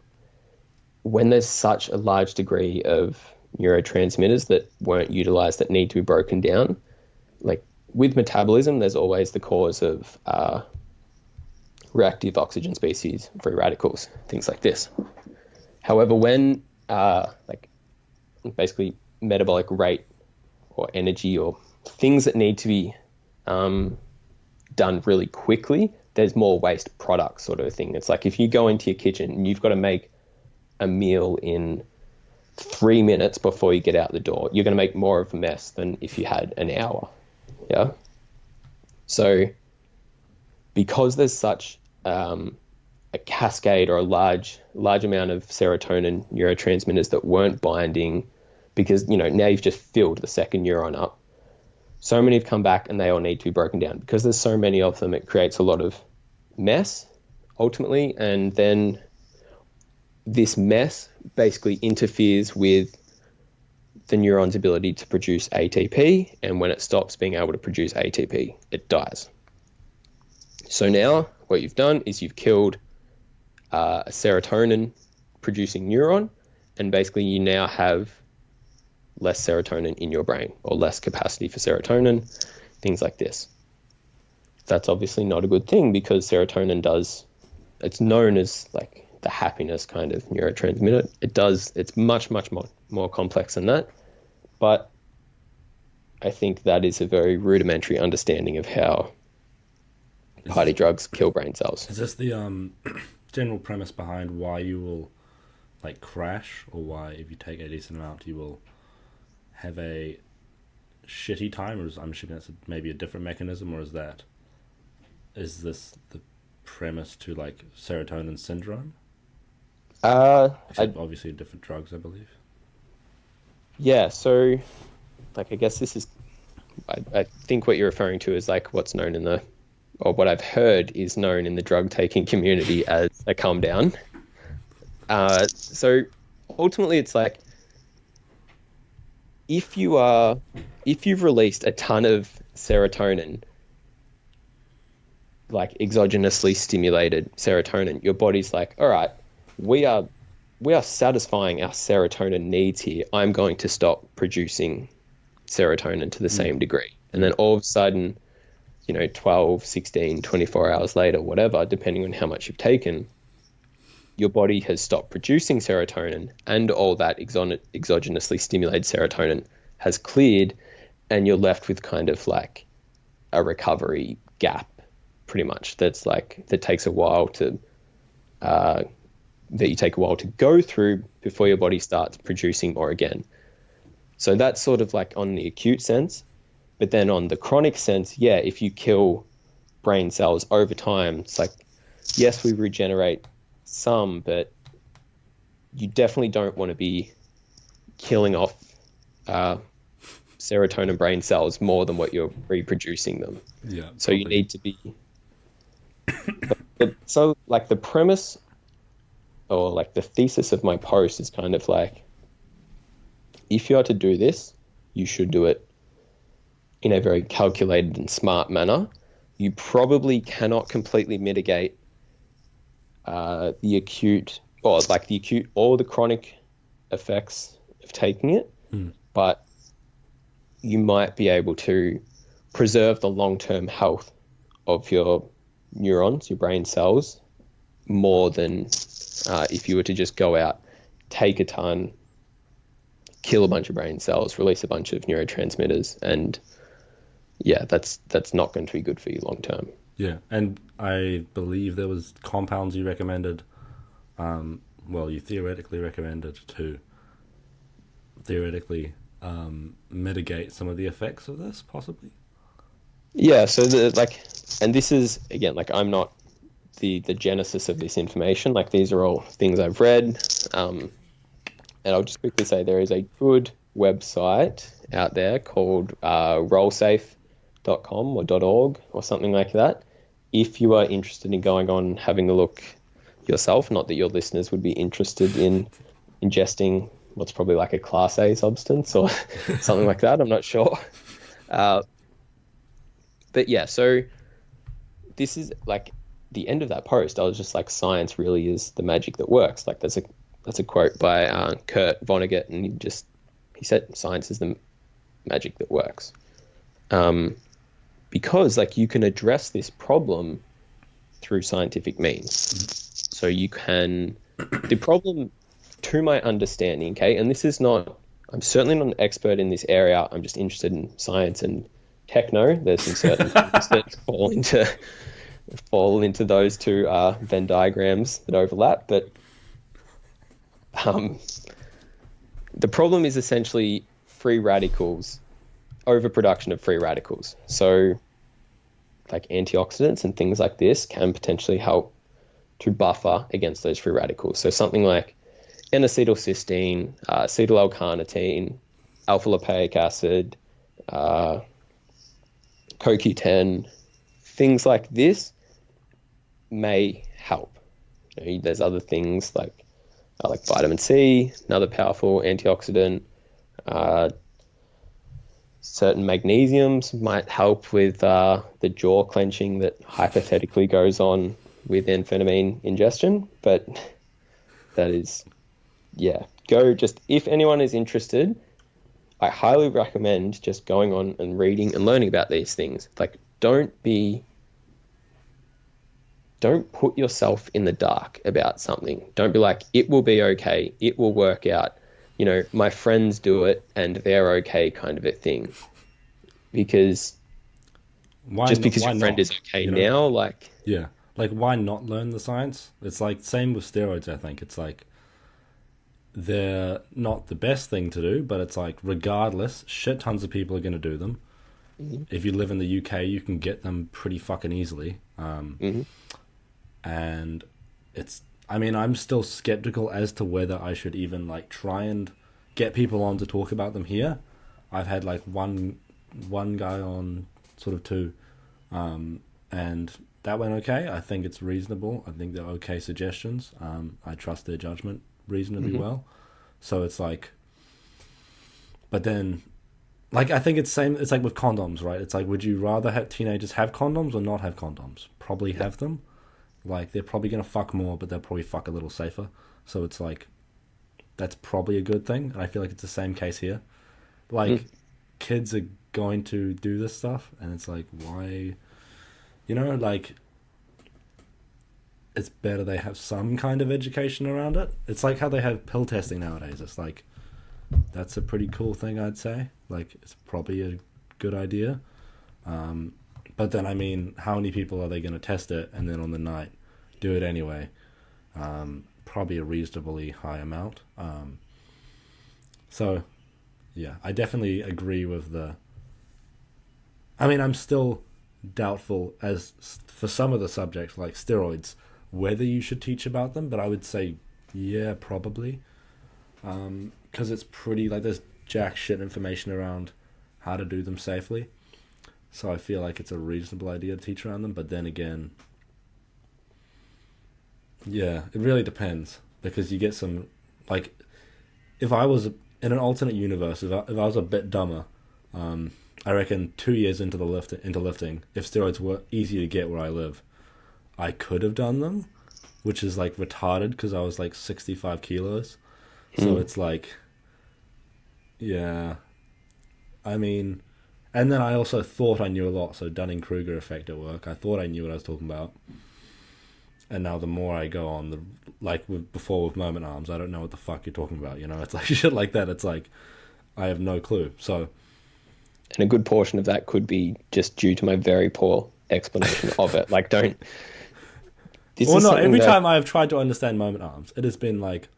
When there's such a large degree of neurotransmitters that weren't utilized that need to be broken down, like with metabolism, there's always the cause of reactive oxygen species, free radicals, things like this. However, when basically metabolic rate or energy or things that need to be done really quickly, there's more waste product sort of a thing. It's like if you go into your kitchen and you've got to make a meal in 3 minutes before you get out the door, you're going to make more of a mess than if you had an hour. Yeah. So because there's such a cascade or a large amount of serotonin neurotransmitters that weren't binding, because now you've just filled the second neuron up, so many have come back and they all need to be broken down. Because there's so many of them, it creates a lot of mess ultimately, and then this mess basically interferes with the neuron's ability to produce ATP, and when it stops being able to produce ATP, it dies. So now what you've done is you've killed a serotonin producing neuron, and basically you now have less serotonin in your brain, or less capacity for serotonin, things like this. That's obviously not a good thing, because serotonin it's known as like the happiness kind of neurotransmitter. It's much more complex than that, but I think that is a very rudimentary understanding of how party drugs kill brain cells. Is this the general premise behind why you will like crash, or why if you take a decent amount you will have a shitty time? Or I'm assuming that's maybe a different mechanism, or is this the premise to like serotonin syndrome? Except obviously different drugs, I believe. Yeah, so like I guess this is, I think what you're referring to is like what's known or what I've heard is known in the drug taking community as a calm down. So ultimately it's like, if you've released a ton of serotonin like exogenously stimulated serotonin, your body's like, all right, we are satisfying our serotonin needs here. I'm going to stop producing serotonin to the same degree. And then all of a sudden, 12, 16, 24 hours later, whatever, depending on how much you've taken, your body has stopped producing serotonin, and all that exogenously stimulated serotonin has cleared, and you're left with kind of like a recovery gap, pretty much. That takes a while to that you take a while to go through before your body starts producing more again. So that's sort of like on the acute sense. But then on the chronic sense, yeah, if you kill brain cells over time, it's like, yes, we regenerate some, but you definitely don't want to be killing off serotonin brain cells more than what you're reproducing them. Yeah. So you need to be... So like the premise or like the thesis of my post is kind of like, if you are to do this, you should do it in a very calculated and smart manner. You probably cannot completely mitigate the acute or the chronic effects of taking it, but you might be able to preserve the long-term health of your neurons, your brain cells, more than if you were to just go out, take a ton, kill a bunch of brain cells, release a bunch of neurotransmitters, and yeah, that's not going to be good for you long term. Yeah, and I believe there was compounds you recommended. You theoretically recommended to mitigate some of the effects of this, possibly. Yeah, so and this is again, like, I'm not the genesis of this information. Like, these are all things I've read, and I'll just quickly say there is a good website out there called rollsafe.com or .org or something like that. If you are interested in going on having a look yourself, not that your listeners would be interested in ingesting what's probably like a class A substance or something like that, I'm not sure. But yeah, so this is like the end of that post. I was just like, science really is the magic that works. Like, that's a quote by Kurt Vonnegut, and he said science is the magic that works. Because like, you can address this problem through scientific means. So you can, the problem, to my understanding, okay, and this is not, I'm certainly not an expert in this area, I'm just interested in science and techno. There's some certain things that fall into those two Venn diagrams that overlap, but the problem is essentially free radicals, overproduction of free radicals. So like antioxidants and things like this can potentially help to buffer against those free radicals. So something like N-acetylcysteine, acetyl-L-carnitine, alpha-lipoic acid, CoQ10, things like this may help. There's other things like vitamin C, another powerful antioxidant. Certain magnesiums might help with the jaw clenching that hypothetically goes on with amphetamine ingestion. But that is, yeah, if anyone is interested, I highly recommend just going on and reading and learning about these things. Like, don't put yourself in the dark about something. Don't be like, it will be okay, it will work out. My friends do it and they're okay, kind of a thing. Because because your friend is okay now, like... Yeah, like, why not learn the science? It's like, same with steroids, I think. It's like, they're not the best thing to do, but it's like, regardless, shit tons of people are going to do them. Mm-hmm. If you live in the UK, you can get them pretty fucking easily. And I'm still skeptical as to whether I should even like try and get people on to talk about them here. I've had like one guy on, sort of two, and that went okay. I think it's reasonable. I think they're okay suggestions. I trust their judgment reasonably well. So it's like, but then like I think it's same. It's like with condoms, right? It's like, would you rather have teenagers have condoms or not have condoms? Probably have them. Like they're probably gonna fuck more, but they'll probably fuck a little safer. So it's like that's probably a good thing, and I feel like it's the same case here. Like kids are going to do this stuff, and it's like, why? You know, like it's better they have some kind of education around it. It's like how they have pill testing nowadays. It's like that's a pretty cool thing, I'd say. Like it's probably a good idea. But then, I mean, how many people are they going to test it and then on the night do it anyway? Probably a reasonably high amount. So, yeah, I definitely agree with the... I mean, I'm still doubtful as for some of the subjects, like steroids, whether you should teach about them, but I would say, yeah, probably. Because it's pretty, like, there's jack shit information around how to do them safely. So I feel like it's a reasonable idea to teach around them, but then again, yeah, it really depends, because you get some, like, if I was in an alternate universe, if I was a bit dumber, I reckon 2 years into lifting, if steroids were easy to get where I live, I could have done them, which is like retarded because I was like 65 kilos. So it's like, yeah, I mean. And then I also thought I knew a lot, so Dunning-Kruger effect at work. I thought I knew what I was talking about. And now the more I go on, before with moment arms, I don't know what the fuck you're talking about, you know? It's like shit like that. It's like, I have no clue, so... And a good portion of that could be just due to my very poor explanation of it. Like, don't... Well, no, every time I have tried to understand moment arms, it has been like,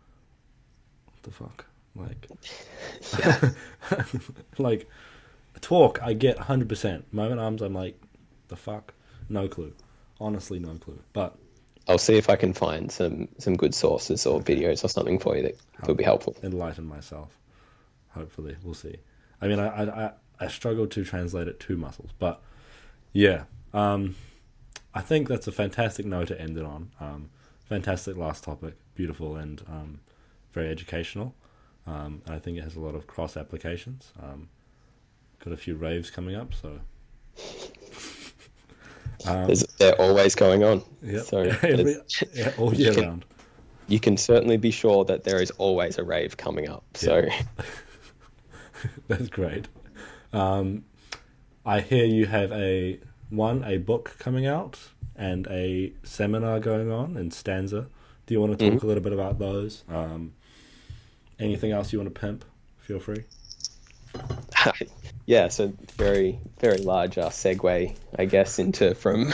what the fuck? Like... like... Talk, I get 100%. Moment arms, I'm like, the fuck? No clue. Honestly, no clue. But I'll see if I can find some good sources or videos or something for you that could be helpful. Enlighten myself. Hopefully, we'll see. I mean, I struggle to translate it to muscles, but yeah. I think that's a fantastic note to end it on. Fantastic last topic. Beautiful and very educational. And I think it has a lot of cross applications. Got a few raves coming up, so they're always going on. Yep. So all year round. You can certainly be sure that there is always a rave coming up. So that's great. I hear you have a book coming out and a seminar going on in Stanza. Do you want to talk a little bit about those? Anything else you want to pimp? Feel free. Yeah, so very, very large segue, I guess, from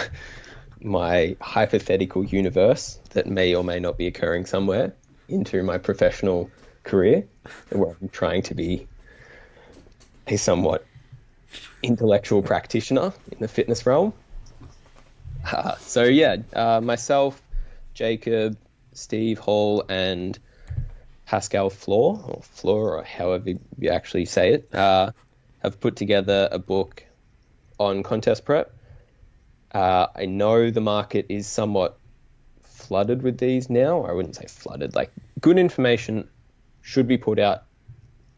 my hypothetical universe that may or may not be occurring somewhere into my professional career, where I'm trying to be a somewhat intellectual practitioner in the fitness realm. So yeah, myself, Jacob, Steve Hall, and Pascal Floor, or however you actually say it, have put together a book on contest prep. I know the market is somewhat flooded with these now. I wouldn't say flooded. Like, good information should be put out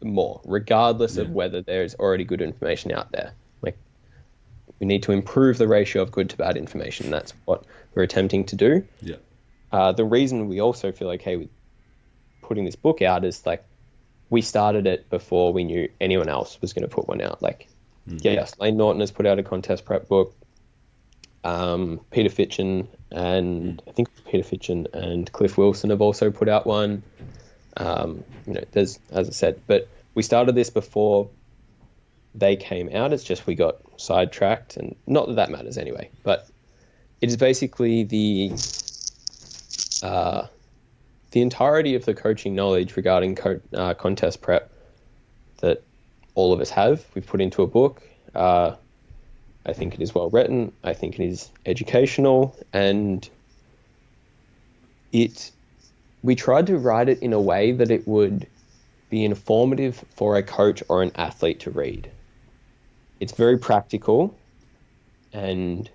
more, regardless of whether there's already good information out there. Like, we need to improve the ratio of good to bad information. That's what we're attempting to do. Yeah. The reason we also feel okay with putting this book out is, like, we started it before we knew anyone else was going to put one out. Like, yes, Lane Norton has put out a contest prep book. Peter Fitchen and I think Peter Fitchen and Cliff Wilson have also put out one. There's, as I said, but we started this before they came out. It's just we got sidetracked, and not that that matters anyway. But it is basically the entirety of the coaching knowledge regarding contest prep that all of us have. We've put into a book. I think it is well written. I think it is educational, and we tried to write it in a way that it would be informative for a coach or an athlete to read. It's very practical, and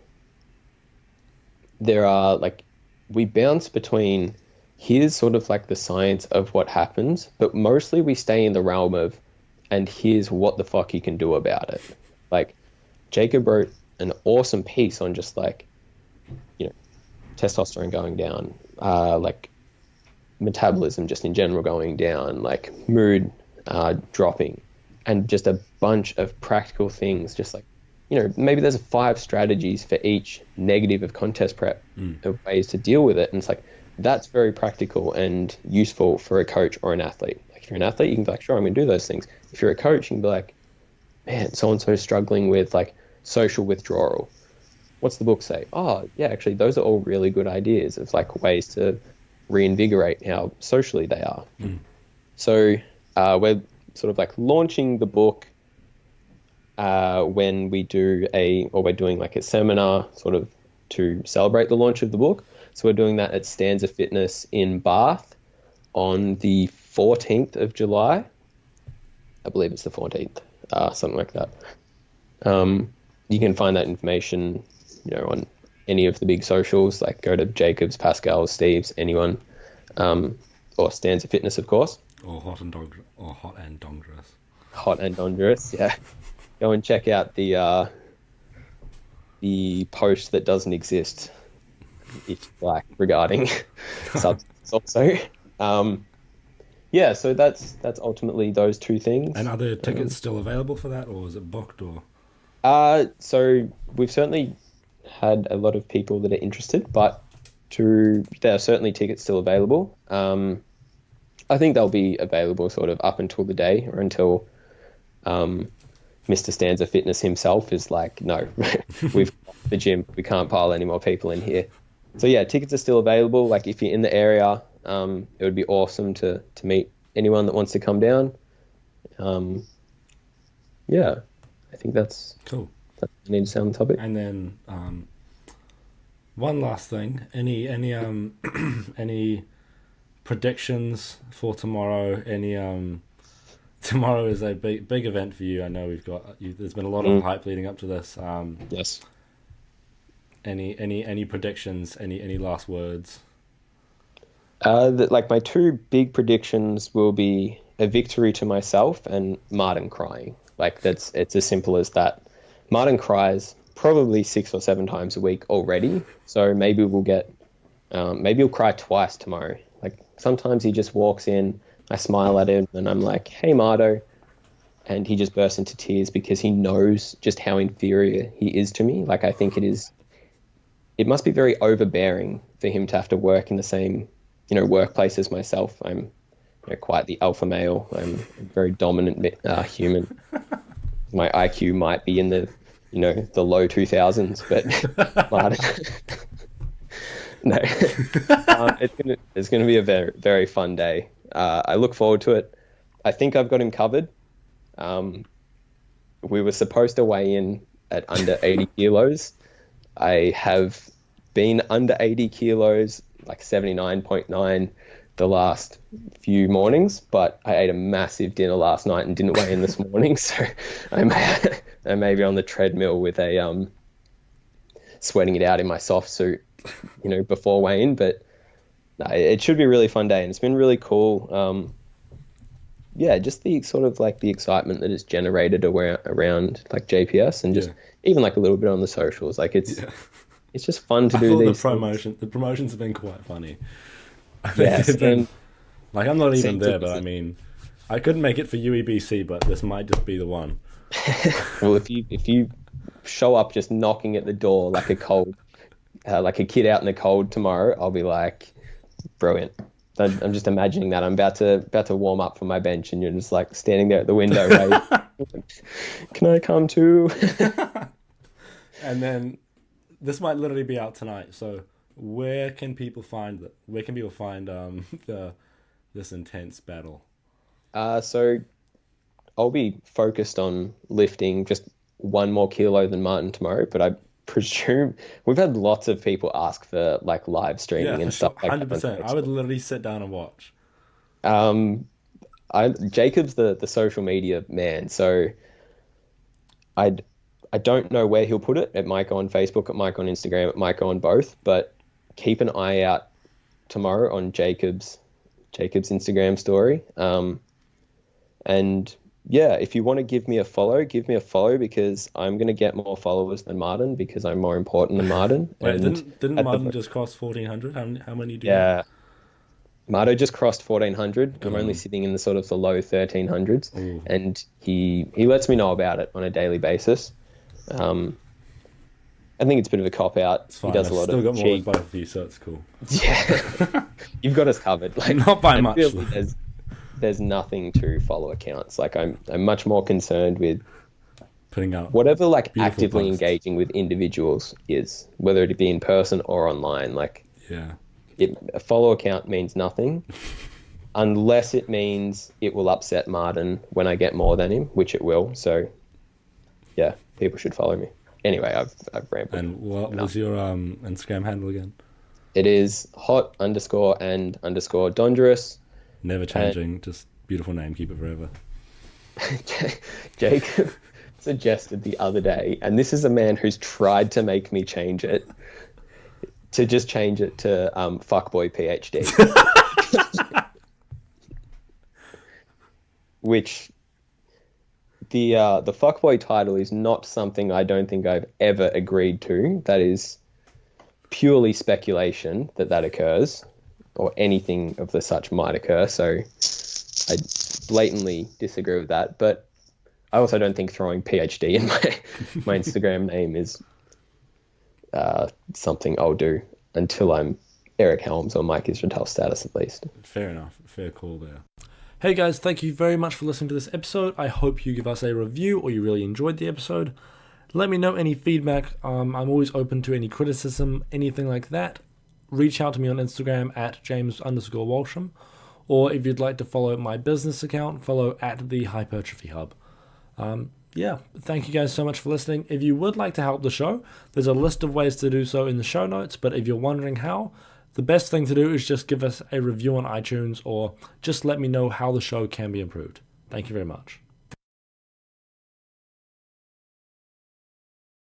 there are, like, we bounce between here's sort of like the science of what happens, but mostly we stay in the realm of, and here's what the fuck you can do about it. Like, Jacob wrote an awesome piece on just like, you know, testosterone going down, like metabolism just in general going down, like mood dropping, and just a bunch of practical things, just like, you know, maybe there's 5 strategies for each negative of contest prep of ways to deal with it. And it's like, that's very practical and useful for a coach or an athlete. Like, if you're an athlete, you can be like, sure, I'm going to do those things. If you're a coach, you can be like, man, so-and-so struggling with like social withdrawal. What's the book say? Oh, yeah, actually, those are all really good ideas of like ways to reinvigorate how socially they are. So we're sort of like launching the book when we do we're doing like a seminar sort of to celebrate the launch of the book. So we're doing that at Stanza Fitness in Bath on the 14th of July. I believe it's the 14th, something like that. You can find that information, you know, on any of the big socials, like go to Jacob's, Pascal's, Steve's, anyone, or Stanza Fitness, of course. Or Hot and Dangerous. Hot and Dangerous, yeah. Go and check out the post that doesn't exist, if you like, regarding substance also. Yeah, so that's ultimately those 2 things. And are there tickets still available for that, or is it booked? Or so we've certainly had a lot of people that are interested, but there are certainly tickets still available. I think they'll be available sort of up until the day, or until Mr. Stanza Fitness himself is like, no, we've got the gym, we can't pile any more people in here. So yeah, tickets are still available. Like, if you're in the area, it would be awesome to meet anyone that wants to come down. Yeah, I think that's cool. That's what I need to say on the topic. And then one last thing, any any predictions for tomorrow? Tomorrow is a big event for you. I know there's been a lot of hype leading up to this. Yes. Any predictions? Any last words? Like, my 2 big predictions will be a victory to myself and Martin crying. Like, it's as simple as that. Martin cries probably 6 or 7 times a week already. So maybe we'll get, maybe he'll cry twice tomorrow. Like, sometimes he just walks in, I smile at him, and I'm like, hey, Mardo. And he just bursts into tears because he knows just how inferior he is to me. Like, I think it must be very overbearing for him to have to work in the same, you know, workplace as myself. I'm, you know, quite the alpha male. I'm a very dominant human. My IQ might be in the, you know, the low 2000s, but Martin, no, it's gonna be a very, very fun day. I look forward to it. I think I've got him covered. We were supposed to weigh in at under 80 kilos. I have been under 80 kilos, like 79.9 the last few mornings, but I ate a massive dinner last night and didn't weigh in this morning. So I may be on the treadmill with sweating it out in my soft suit, you know, before weigh-in, but no, it should be a really fun day, and it's been really cool. Yeah, just the sort of like the excitement that is generated around like JPS, and just even like a little bit on the socials. Like, it's just fun to do these. The promotions have been quite funny. Yes, like, I'm not even there, but I mean, I couldn't make it for UEBC, but this might just be the one. Well, if you show up just knocking at the door like a cold, like a kid out in the cold tomorrow, I'll be like, brilliant. I'm just imagining that I'm about to warm up for my bench, and you're just like standing there at the window, right? Can I come too? And then this might literally be out tonight. So where can people find this intense battle? So I'll be focused on lifting just 1 more kilo than Martin tomorrow, but I presume we've had lots of people ask for like live streaming and stuff like 100%. I would literally sit down and watch. Jacob's the social media man, so I don't know where he'll put it. It might go on Facebook, it might go on Instagram, it might go on both, but keep an eye out tomorrow on Jacob's Instagram story. And yeah, if you want to give me a follow because I'm going to get more followers than Martin because I'm more important than Martin. Wait, And didn't at Martin just cross 1400? How many do you yeah, Marto just crossed 1400. Good I'm on only him. sitting in the sort of the low 1300s, Ooh. and he lets me know about it on a daily basis. I think it's a bit of a cop out. It's He fine. does I've a lot still of got more cheap. like both of you, so it's cool. Yeah, you've got us covered. Like, Not by and much, really, though. there's nothing to follow accounts. Like I'm much more concerned with Putting out whatever like beautiful actively posts. engaging with individuals is, whether it be in person or online. Like Yeah. a follow account means nothing unless it means it will upset Martin when I get more than him, which it will. So yeah, people should follow me. Anyway, I've rambled. And what was your Instagram handle again? It is hot_and_Dongerous. Never changing, just beautiful name, keep it forever. Jacob suggested the other day, and this is a man who's tried to make me change it, to just change it to fuckboy PhD. Which the fuckboy title is not something I don't think I've ever agreed to. That is purely speculation that occurs, or anything of the such might occur. So I blatantly disagree with that. But I also don't think throwing PhD in my Instagram name is something I'll do until I'm Eric Helms or Mike Israel status at least. Fair enough. Fair call there. Hey guys, thank you very much for listening to this episode. I hope you give us a review or you really enjoyed the episode. Let me know any feedback. I'm always open to any criticism, anything like that. Reach out to me on Instagram at James_Walsham. Or if you'd like to follow my business account, follow at the Hypertrophy Hub. Yeah, thank you guys so much for listening. If you would like to help the show, there's a list of ways to do so in the show notes, but if you're wondering how, the best thing to do is just give us a review on iTunes or just let me know how the show can be improved. Thank you very much.